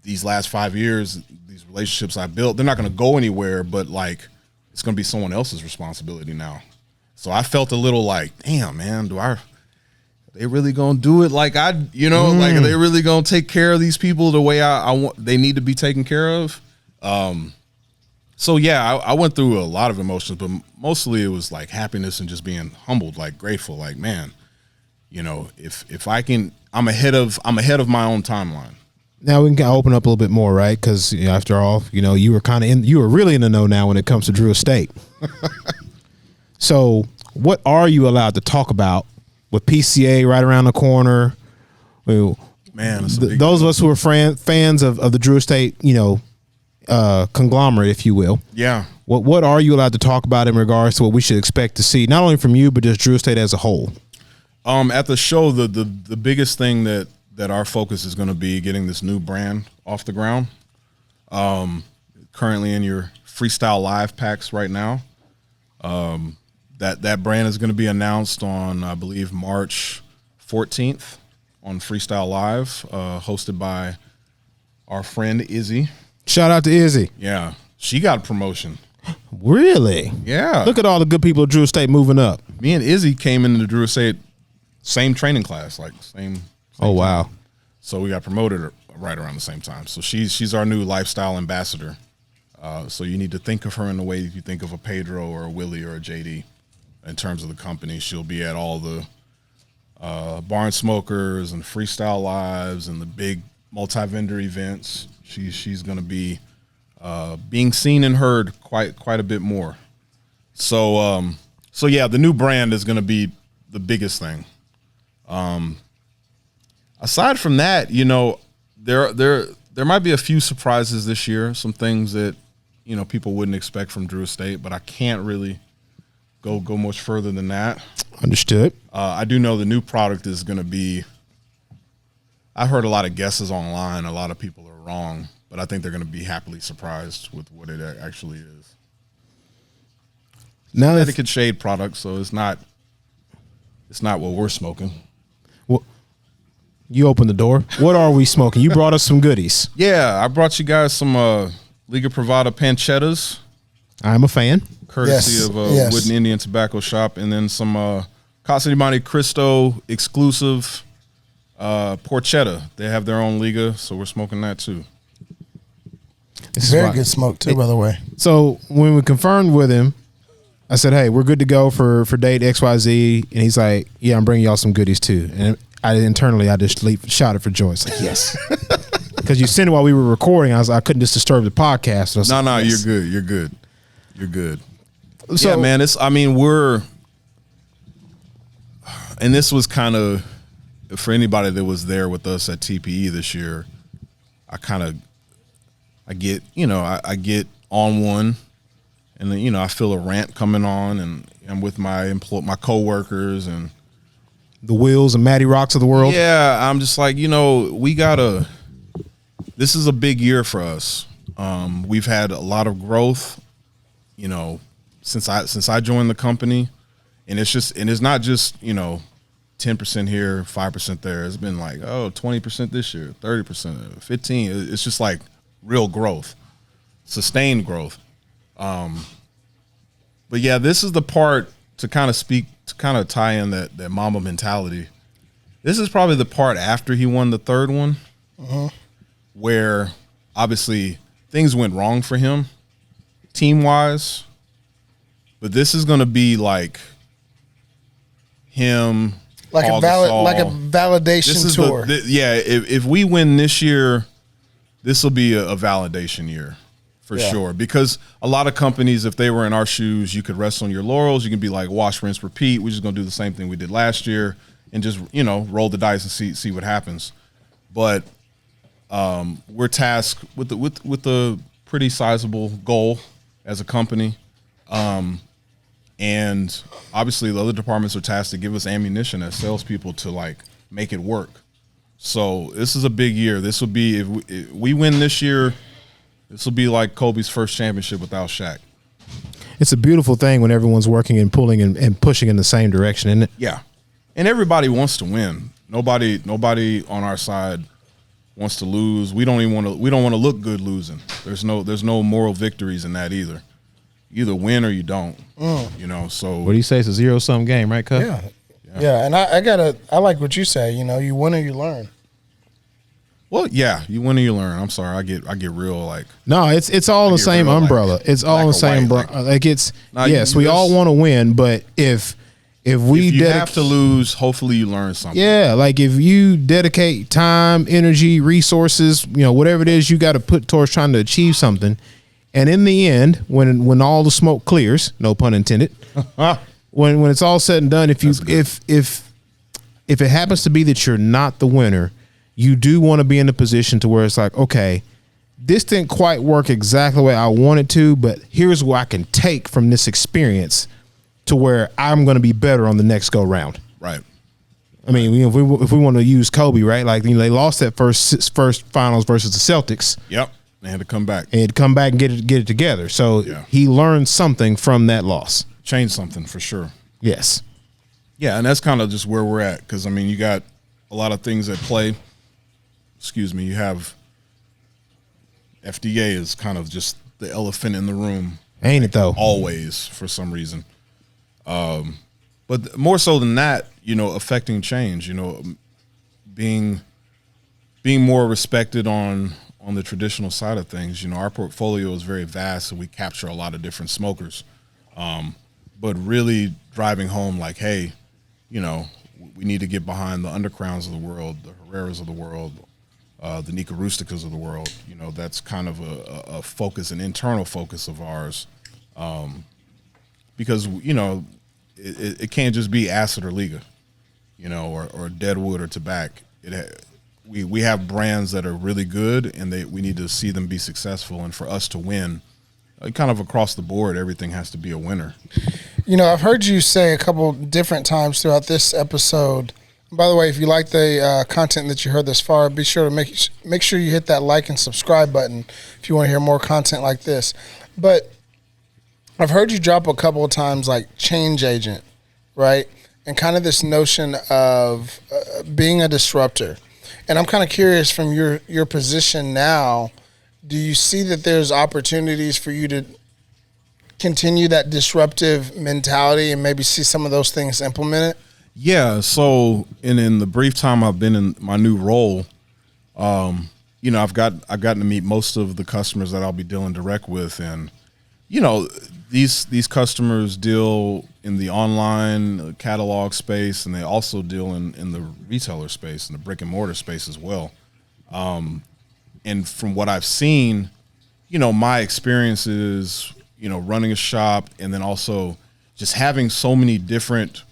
these last 5 years, these relationships I built, they're not going to go anywhere, but like, it's going to be someone else's responsibility now. So I felt a little like, damn, man, are they really going to do it? Like like, are they really going to take care of these people the way I want, they need to be taken care of? So yeah, I went through a lot of emotions, but mostly it was like happiness and just being humbled, like grateful, like, man, if I can, I'm ahead of my own timeline. Now we can open up a little bit more, right? Because after all, you were really in the know now when it comes to Drew Estate. So what are you allowed to talk about with PCA right around the corner? Man, those of us who are fans of the Drew Estate, conglomerate, if you will. Yeah. What are you allowed to talk about in regards to what we should expect to see, not only from you, but just Drew Estate as a whole? At the show, the biggest thing that our focus is going to be getting this new brand off the ground. Currently in your Freestyle Live packs right now. That brand is going to be announced on, I believe, March 14th on Freestyle Live, hosted by our friend Izzy. Shout out to Izzy. Yeah. She got a promotion. Really? Yeah. Look at all the good people at Drew Estate moving up. Me and Izzy came into the Drew Estate same training class, like same Oh wow. time. So we got promoted right around the same time. So she's our new lifestyle ambassador. So you need to think of her in the way you think of a Pedro or a Willie or a JD in terms of the company. She'll be at all the Barn Smokers and Freestyle Lives and the big multi-vendor events. She's going to be being seen and heard quite a bit more. So yeah, the new brand is going to be the biggest thing. Aside from that, you know, there might be a few surprises this year, some things that, you know, people wouldn't expect from Drew Estate, but I can't really go much further than that. Understood. I do know the new product is going to be, I heard a lot of guesses online. A lot of people are wrong, but I think they're going to be happily surprised with what it actually is. Now that Connecticut shade product, so it's not what we're smoking. well, you open the door. What are we smoking? You brought us some goodies. Yeah, I brought you guys some Liga Privada pancettas, I'm a fan. courtesy Yes, of yes. Wooden Indian Tobacco Shop, and then some Casa de Monte Cristo exclusive porchetta. They have their own Liga, so we're smoking that too. This is Very why- good smoke too, by the way. So when we confirmed with him, I said, "Hey, we're good to go for date XYZ," and he's like, "Yeah, I'm bringing y'all some goodies too." And I just shouted for joy. It's like, yes, because you sent it while we were recording. I couldn't just disturb the podcast. So I was No, like, yes. you're good. So, Yeah, man. And this was kind of for anybody that was there with us at TPE this year. I get on one, and then, you know, I feel a rant coming on, and I'm with my coworkers, and the Wills and Matty Rocks of the world. yeah, I'm just like, you know, this is a big year for us. We've had a lot of growth, you know, since I joined the company, and it's not just, you know, 10% here, 5% there. It's been like, 20% this year, 30%, 15%. It's just like real growth, sustained growth. But yeah, this is the part to kind of tie in that Mamba mentality. This is probably the part after he won the third one, where obviously things went wrong for him team wise, but this is going to be like him, Like Paul a Gasol. validation This is tour. if we win this year, this will be a validation year for sure. Because a lot of companies, if they were in our shoes, you could rest on your laurels. You can be like, wash, rinse, repeat. We're just gonna do the same thing we did last year and just, you know, roll the dice and see what happens. But we're tasked with a pretty sizable goal as a company. And obviously the other departments are tasked to give us ammunition as salespeople to like make it work. So this is a big year. This will be, if we win this year, this will be like Kobe's first championship without Shaq. It's a beautiful thing when everyone's working and pulling and pushing in the same direction, isn't it? Yeah. And everybody wants to win. Nobody on our side wants to lose. We don't want to look good losing. There's no moral victories in that either. You either win or you don't. You know, so What do you say? It's a zero-sum game, right, Cub? Yeah. And I like what you say, you know, you win or you learn. well, yeah, you win or you learn. I'm sorry, I get real like No, it's all the get same real, like, umbrella. It's all black the or same white, umbrella. Like it's Nah, yes, you we just- all want to win, but if we if you have to lose, hopefully you learn something. yeah, like if you dedicate time, energy, resources, you know, whatever it is you got to put towards trying to achieve something, and in the end, when all the smoke clears, no pun intended, when it's all said and done, if it happens to be that you're not the winner, you do want to be in a position to where it's like, okay, this didn't quite work exactly the way I wanted to, but here's what I can take from this experience to where I'm going to be better on the next go round. Right. I mean, you know, if we want to use Kobe, right? Like, you know, they lost that first finals versus the Celtics, Yep. They had to come back. and come back and get it together. So Yeah. he learned something from that loss. Change something for sure. Yes. Yeah, and that's kind of just where we're at, because I mean, you got a lot of things at play. Excuse me. You have FDA is kind of just the elephant in the room. Ain't it though? Always, for some reason. But more so than that, affecting change, being more respected on the traditional side of things. Our portfolio is very vast, and we capture a lot of different smokers. But really driving home like, hey, we need to get behind the Undercrowns of the world, the Herreras of the world, the Nica Rusticas of the world. That's kind of a focus, an internal focus of ours. Because, it can't just be acid or Liga, or Deadwood or Tobacco. We have brands that are really good, and we need to see them be successful. And for us to win, kind of across the board, everything has to be a winner. I've heard you say a couple different times throughout this episode. By the way, if you like the content that you heard thus far, be sure to make sure you hit that like and subscribe button if you want to hear more content like this. But I've heard you drop a couple of times like change agent, right? And kind of this notion of being a disruptor. And I'm kind of curious from your position now, do you see that there's opportunities for you to continue that disruptive mentality and maybe see some of those things implemented? Yeah. So in the brief time I've been in my new role, I've gotten to meet most of the customers that I'll be dealing direct with, and these customers deal in the online catalog space, and they also deal in the retailer space, in the brick and mortar space as well. And from what I've seen, my experiences, running a shop, and then also just having so many different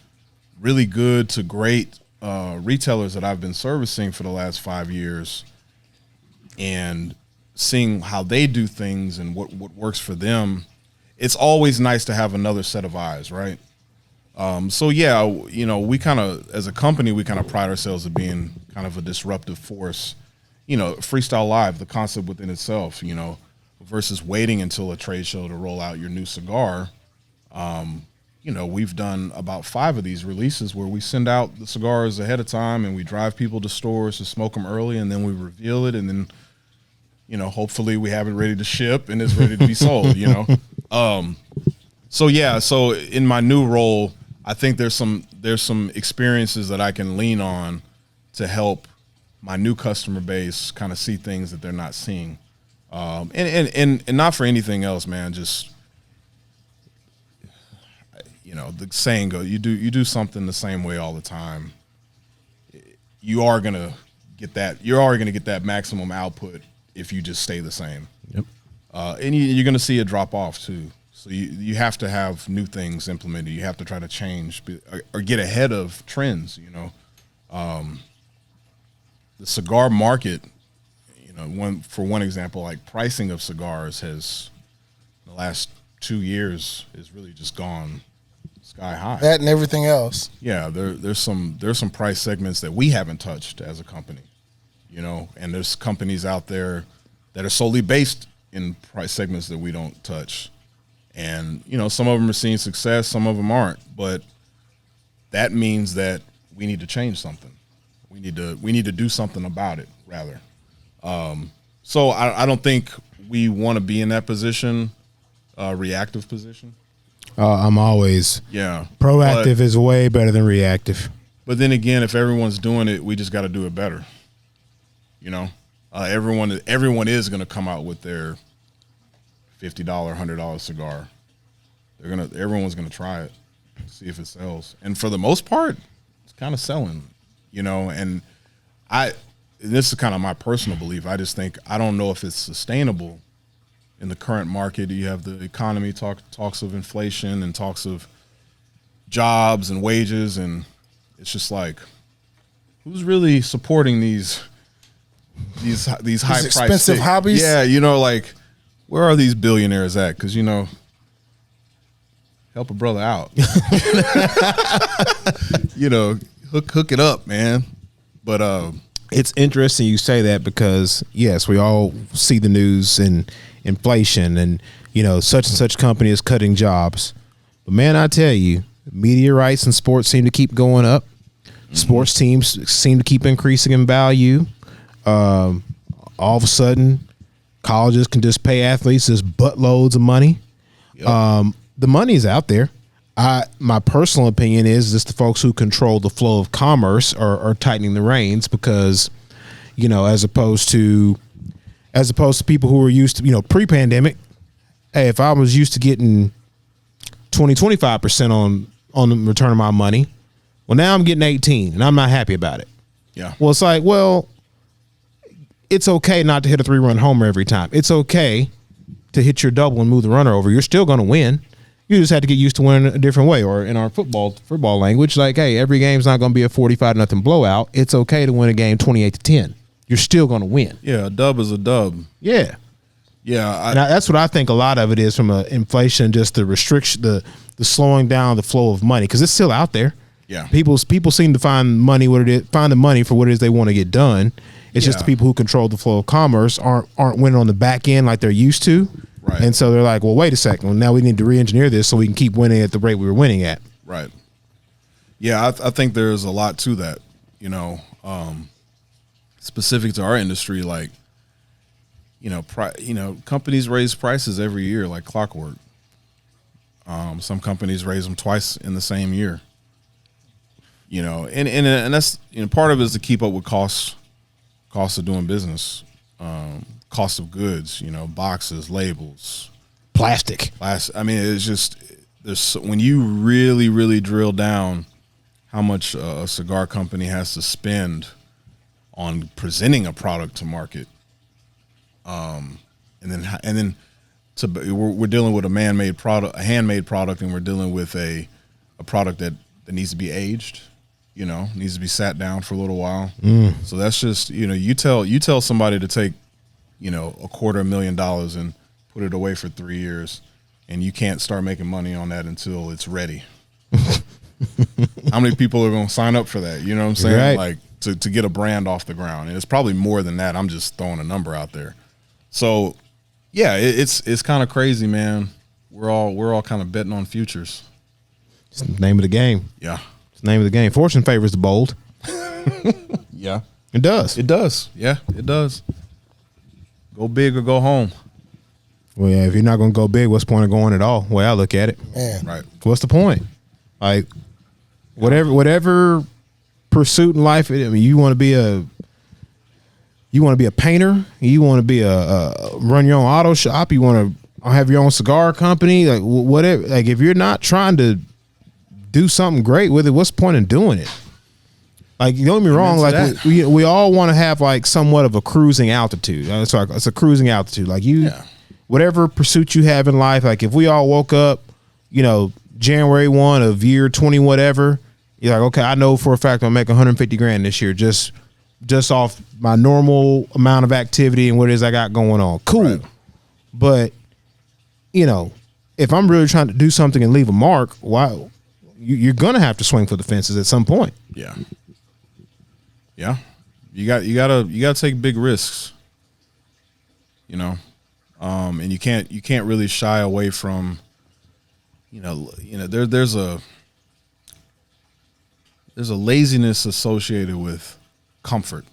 really good to great retailers that I've been servicing for the last 5 years, and seeing how they do things and what works for them. It's always nice to have another set of eyes, right? So yeah, we kind of, as a company, we kind of pride ourselves at being kind of a disruptive force. Freestyle Live, the concept within itself, versus waiting until a trade show to roll out your new cigar. We've done about 5 of these releases where we send out the cigars ahead of time, and we drive people to stores to smoke them early, and then we reveal it, and then hopefully we have it ready to ship and it's ready to be sold. So in my new role, I think there's some experiences that I can lean on to help my new customer base kind of see things that they're not seeing, and not for anything else, man. Just the saying goes, you do something the same way all the time, you are gonna get that maximum output if you just stay the same. Yep. And you're gonna see it drop off too. So you have to have new things implemented. You have to try to change or get ahead of trends. The cigar market, for one example, like pricing of cigars has, in the last 2 years, is really just gone sky high. That and everything else. Yeah, there's some price segments that we haven't touched as a company, and there's companies out there that are solely based in price segments that we don't touch. And, some of them are seeing success, some of them aren't, but that means that we need to change something. We need to do something about it, rather. So I don't think we want to be in that position, reactive position. I'm always proactive. Proactive is way better than reactive. But then again, if everyone's doing it, we just got to do it better. Everyone is going to come out with their $50, $100 cigar. Everyone's going to try it, see if it sells. And for the most part, it's kind of selling, and this is kind of my personal belief. I just think, I don't know if it's sustainable in the current market. You have the economy talks of inflation and talks of jobs and wages, and it's just like, who's really supporting these high price expensive hobbies? Yeah, like, where are these billionaires at? Because help a brother out. Hook it up, man. But it's interesting you say that, because yes, we all see the news and inflation and such and such company is cutting jobs. But man, I tell you, media rights in sports seem to keep going up. Mm-hmm. Sports teams seem to keep increasing in value. All of a sudden, Colleges can just pay athletes just buttloads of money. Yep. The money's out there. My personal opinion is just the folks who control the flow of commerce are tightening the reins because, as opposed to people who were used to, pre-pandemic, hey, if I was used to getting 25% on the return of my money, well, now I'm getting 18 and I'm not happy about it. Yeah. Well, it's like, it's okay not to hit a 3-run homer every time. It's okay to hit your double and move the runner over. You're still going to win. You just have to get used to winning a different way. Or in our football language, like, hey, every game's not going to be a 45-0 blowout. It's okay to win a game 28-10. You're still going to win. Yeah, a dub is a dub. Yeah. Yeah. That's what I think a lot of it is from inflation, just the restriction, the slowing down the flow of money, because it's still out there. Yeah. People seem to find the money for what it is they want to get done. It's just the people who control the flow of commerce aren't winning on the back end like they're used to. Right. And so they're like, well, wait a second. Well, now we need to re-engineer this so we can keep winning at the rate we were winning at. Right. Yeah, I think there's a lot to that, specific to our industry. Like, companies raise prices every year like clockwork. Some companies raise them twice in the same year. And that's part of it is to keep up with costs of doing business. Cost of goods, boxes, labels, plastic. I mean, it's just when you really, really drill down how much a cigar company has to spend on presenting a product to market, and then we're dealing with a handmade product, and we're dealing with a product that needs to be aged. Needs to be sat down for a little while. So that's just you tell somebody to take $250,000 and put it away for 3 years, and you can't start making money on that until it's ready. How many people are going to sign up for that? You know what I'm saying? Right. Like to get a brand off the ground, and it's probably more than that. I'm just throwing a number out there. So yeah, it's kind of crazy, man. We're all kind of betting on futures. It's the name of the game. Yeah. It's the name of the game. Fortune favors the bold. Yeah. It does. It does. Yeah, it does. Go big or go home. Well, yeah, if you're not going to go big, what's the point of going at all? The way I look at it. Man. Right. What's the point? Like, whatever pursuit in life, I mean, you want to be a painter, you want to be run your own auto shop, you want to have your own cigar company, like whatever. Like, if you're not trying to do something great with it, what's the point in doing it? Like, don't get me wrong, like we all want to have like somewhat of a cruising altitude. It's a cruising altitude. Like whatever pursuit you have in life, like if we all woke up, January 1 of year 20 whatever, you're like, okay, I know for a fact I'll make $150,000 this year just off my normal amount of activity and what it is I got going on. Cool. Right. But if I'm really trying to do something and leave a mark, why you're gonna have to swing for the fences at some point. Yeah. Yeah, you gotta take big risks, and you can't really shy away from, there's a laziness associated with comfort.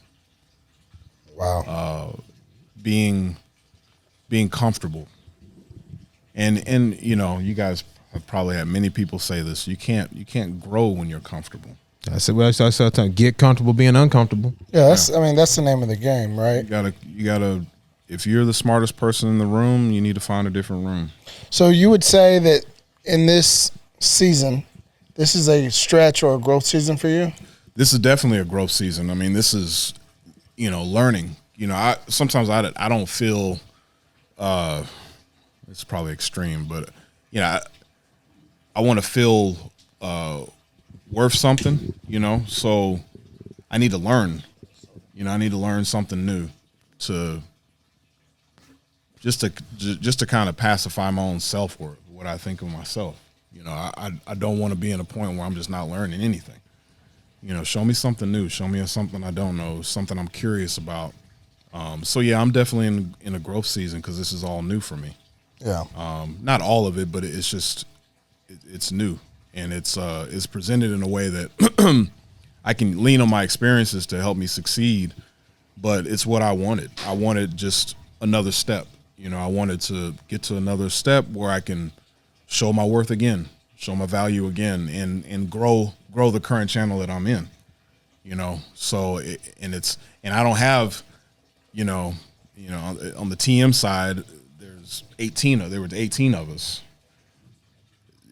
Wow. Being comfortable, and you guys have probably had many people say this. You can't grow when you're comfortable. I said, well, I get comfortable being uncomfortable. Yeah, that's the name of the game, right? You gotta. If you're the smartest person in the room, you need to find a different room. So you would say that in this season, this is a stretch or a growth season for you? This is definitely a growth season. I mean, this is, learning. Sometimes I don't feel. It's probably extreme, but I want to feel. Worth something, so I need to learn. I need to learn something new to kind of pacify my own self-worth, what I think of myself. I don't want to be in a point where I'm just not learning anything. Show me something new, show me something I don't know, something I'm curious about. So yeah, I'm definitely in a growth season because this is all new for me. Yeah. Not all of it, but it's new. And it's presented in a way that I can lean on my experiences to help me succeed, but it's what I wanted. I wanted just another step. You know, I wanted to get to another step where I can show my worth again, show my value again, and grow the current channel that I'm in. You know, so and I don't have, you know, on the TM side, there were 18 of us.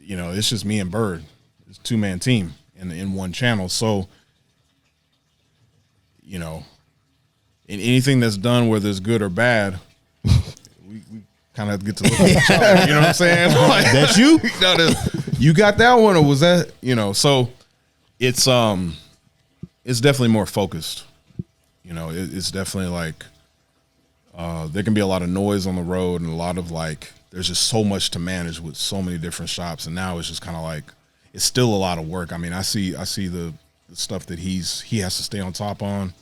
You know, it's just me and Bird. It's a 2-man team in one channel. So, you know, in anything that's done, whether it's good or bad, we kind of get to look at each other. You know what I'm saying? Like, That's you? You got that one, or was that, you know? So it's definitely more focused. You know, it's definitely like there can be a lot of noise on the road and a lot of like there's just so much to manage with so many different shops, and now it's just kind of like it's still a lot of work. I mean, I see the stuff that he has to stay on top on,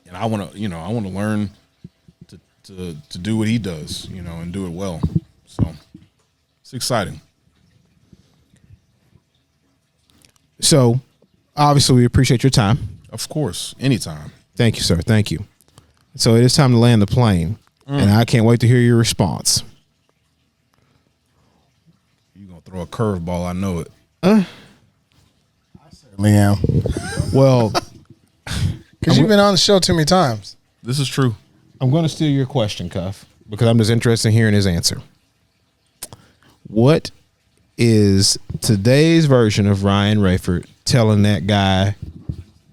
and I want to learn to do what he does, you know, and do it well. So it's exciting. So obviously we appreciate your time. Of course, anytime. Thank you, sir. Thank you. So it is time to land the plane, and I can't wait to hear your response. You're going to throw a curveball, I know it. Liam. Well, Because you've been on the show too many times. This is true. I'm going to steal your question, Cuff, because I'm just interested in hearing his answer. What is today's version of Ryan Rayford telling that guy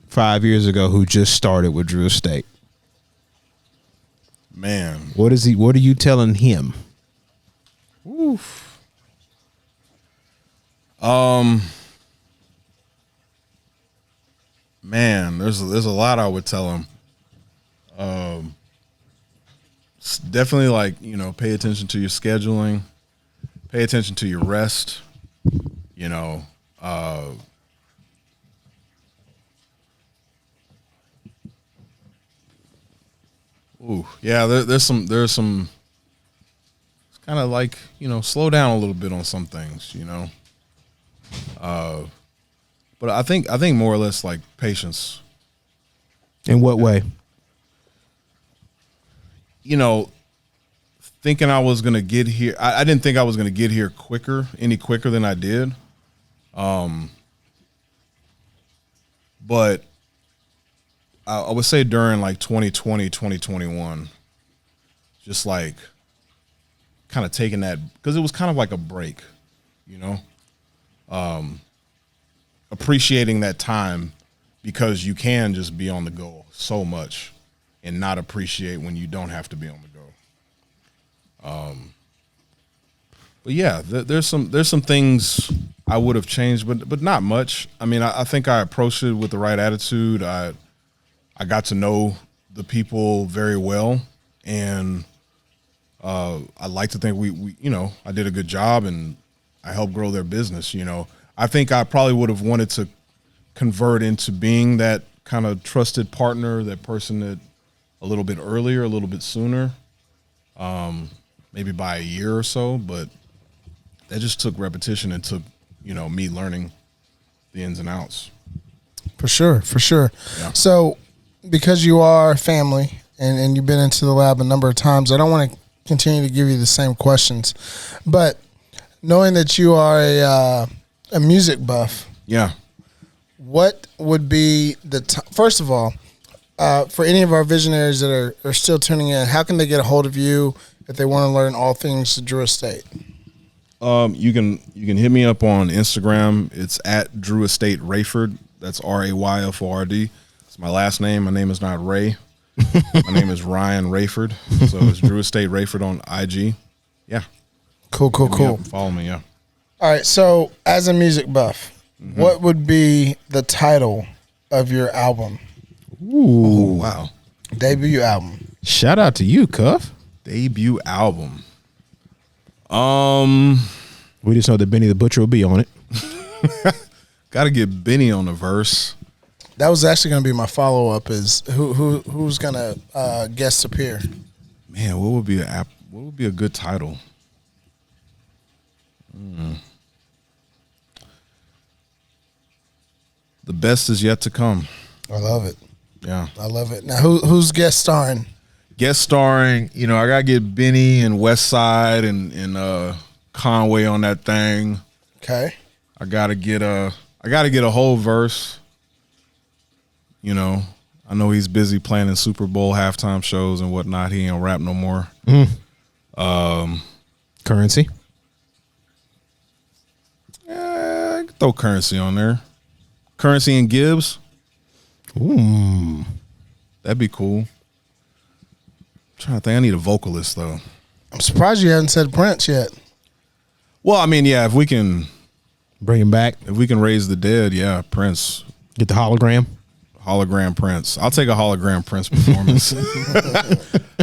5 years ago who just started with Drew Estate? Man. What are you telling him? Oof. Man, there's a lot I would tell him. It's definitely like, you know, pay attention to your scheduling, pay attention to your rest, you know, there's some it's kind of like, you know, slow down a little bit on some things, you know. But I think more or less like patience. In what way? You know, thinking I was gonna get here, I didn't think I was gonna get here any quicker than I did. But I would say during like 2020, 2021, just like kind of taking that, because it was kind of like a break, you know, appreciating that time, because you can just be on the go so much and not appreciate when you don't have to be on the go. But yeah, there's some things I would have changed, but not much. I mean, I think I approached it with the right attitude. I got to know the people very well, and I like to think we you know, I did a good job and I helped grow their business. You know, I think I probably would have wanted to convert into being that kind of trusted partner, that person that a little bit earlier, a little bit sooner, maybe by a year or so, but that just took repetition and took, you know, me learning the ins and outs. For sure. Yeah. So, because you are family and you've been into the lab a number of times, I don't want to continue to give you the same questions, but knowing that you are a music buff, Yeah. what would be first of all, for any of our visionaries that are still tuning in, how can they get a hold of you if they want to learn all things Drew Estate? You can hit me up on Instagram. It's at Drew Estate Rayford. That's Rayford. It's my last name. My name is not Ray. My name is Ryan Rayford. So it's Drew Estate Rayford on IG. Yeah. Cool. Follow me. Yeah. All right. So, as a music buff, what would be the title of your album? Ooh, wow. Debut album. Shout out to you, Cuff. Debut album. We just know that Benny the Butcher will be on it. Got to get Benny on the verse. That was actually going to be my follow up. Is who's going to guest appear? Man, what would be a good title? The best is yet to come. I love it. Yeah. I love it. Now, who's guest starring? guest starring. You know, I gotta get Benny and West Side and Conway on that thing. Okay. I gotta get a whole verse. You know, I know he's busy planning Super Bowl halftime shows and whatnot. He ain't rap no more. Currency. I could throw Currency on there. Currency and Gibbs. Ooh. That'd be cool. I'm trying to think. I need a vocalist though. I'm surprised you haven't said Prince yet. Well, I mean, yeah, if we can Bring him back. raise the dead, yeah, Prince. Get the hologram. Hologram Prince. I'll take a hologram Prince performance.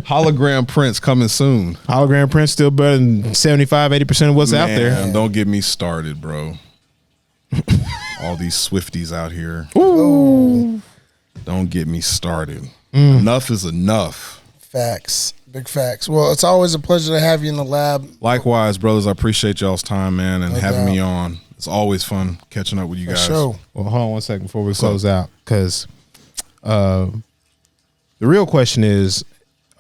Hologram Prince coming soon. Hologram Prince still better than 75, 80% of what's out there. Man, don't get me started, bro. All these Swifties out here. Ooh. Don't get me started. Enough is enough. Facts. Big facts. Well, it's always a pleasure to have you in the lab. Likewise, brothers. I appreciate y'all's time, man, and No having me doubt. on. It's always fun catching up with you For guys. sure. Well, hold on one second before we close out, because the real question is,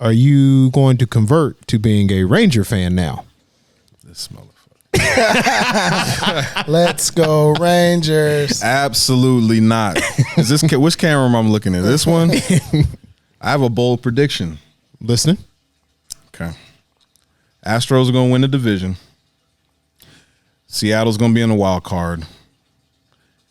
are you going to convert to being a Ranger fan now? This motherfucker. Let's go Rangers. Absolutely not. Is this which camera am I looking at? This one? I have a bold prediction. Listening? Okay. Astros are going to win the division. Seattle's going to be in the wild card.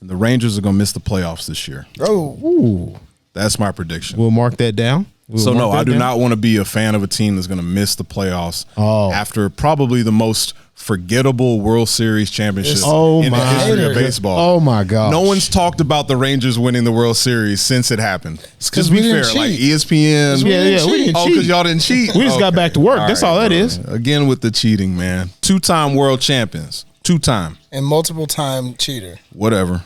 And the Rangers are going to miss the playoffs this year. Oh, Ooh. That's my prediction. We'll mark that down. So, no, I do not want to be a fan of a team that's going to miss the playoffs after probably the most forgettable World Series championship in the history of baseball. Oh, my God. No one's talked about the Rangers winning the World Series since it happened. Just we be fair, didn't like cheat. ESPN. Yeah, we didn't Oh, cheat. because y'all didn't cheat? We just got back to work. That's all that bro. is. Again with the cheating, man. 2-time world champions. 2-time. and multiple time cheater. Whatever.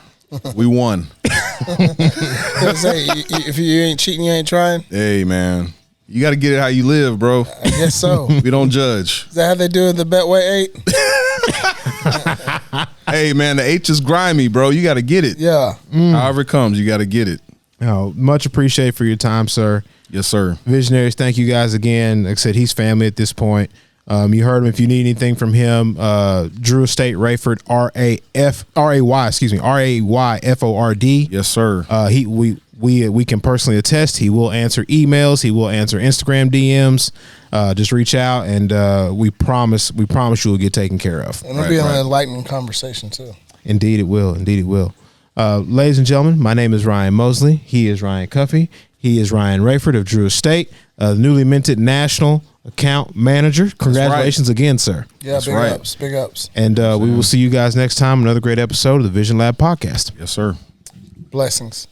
We won. Say, if you ain't cheating, you ain't trying. Hey, man. You got to get it how you live, bro. I guess so. We don't judge. Is that how they do it in the Betway 8? Hey, man, the H is grimy, bro. You got to get it. Yeah. However it comes, you got to get it. Oh, much appreciated for your time, sir. Yes, sir. Visionaries, thank you guys again. Like I said, he's family at this point. You heard him. If you need anything from him, Drew Estate, Rayford, Rayford. Yes, sir. We can personally attest. He will answer emails. He will answer Instagram DMs. Just reach out, and we promise you will get taken care of. And it'll be an enlightening conversation, too. Indeed, it will. Indeed, it will. Ladies and gentlemen, my name is Ryan Mosley. He is Ryan Cuffey. He is Ryan Rayford of Drew Estate, newly minted national account manager. Congratulations again, sir. Yeah, That's big right. ups, big ups. And we will see you guys next time. Another great episode of the Vision Lab podcast. Yes, sir. Blessings.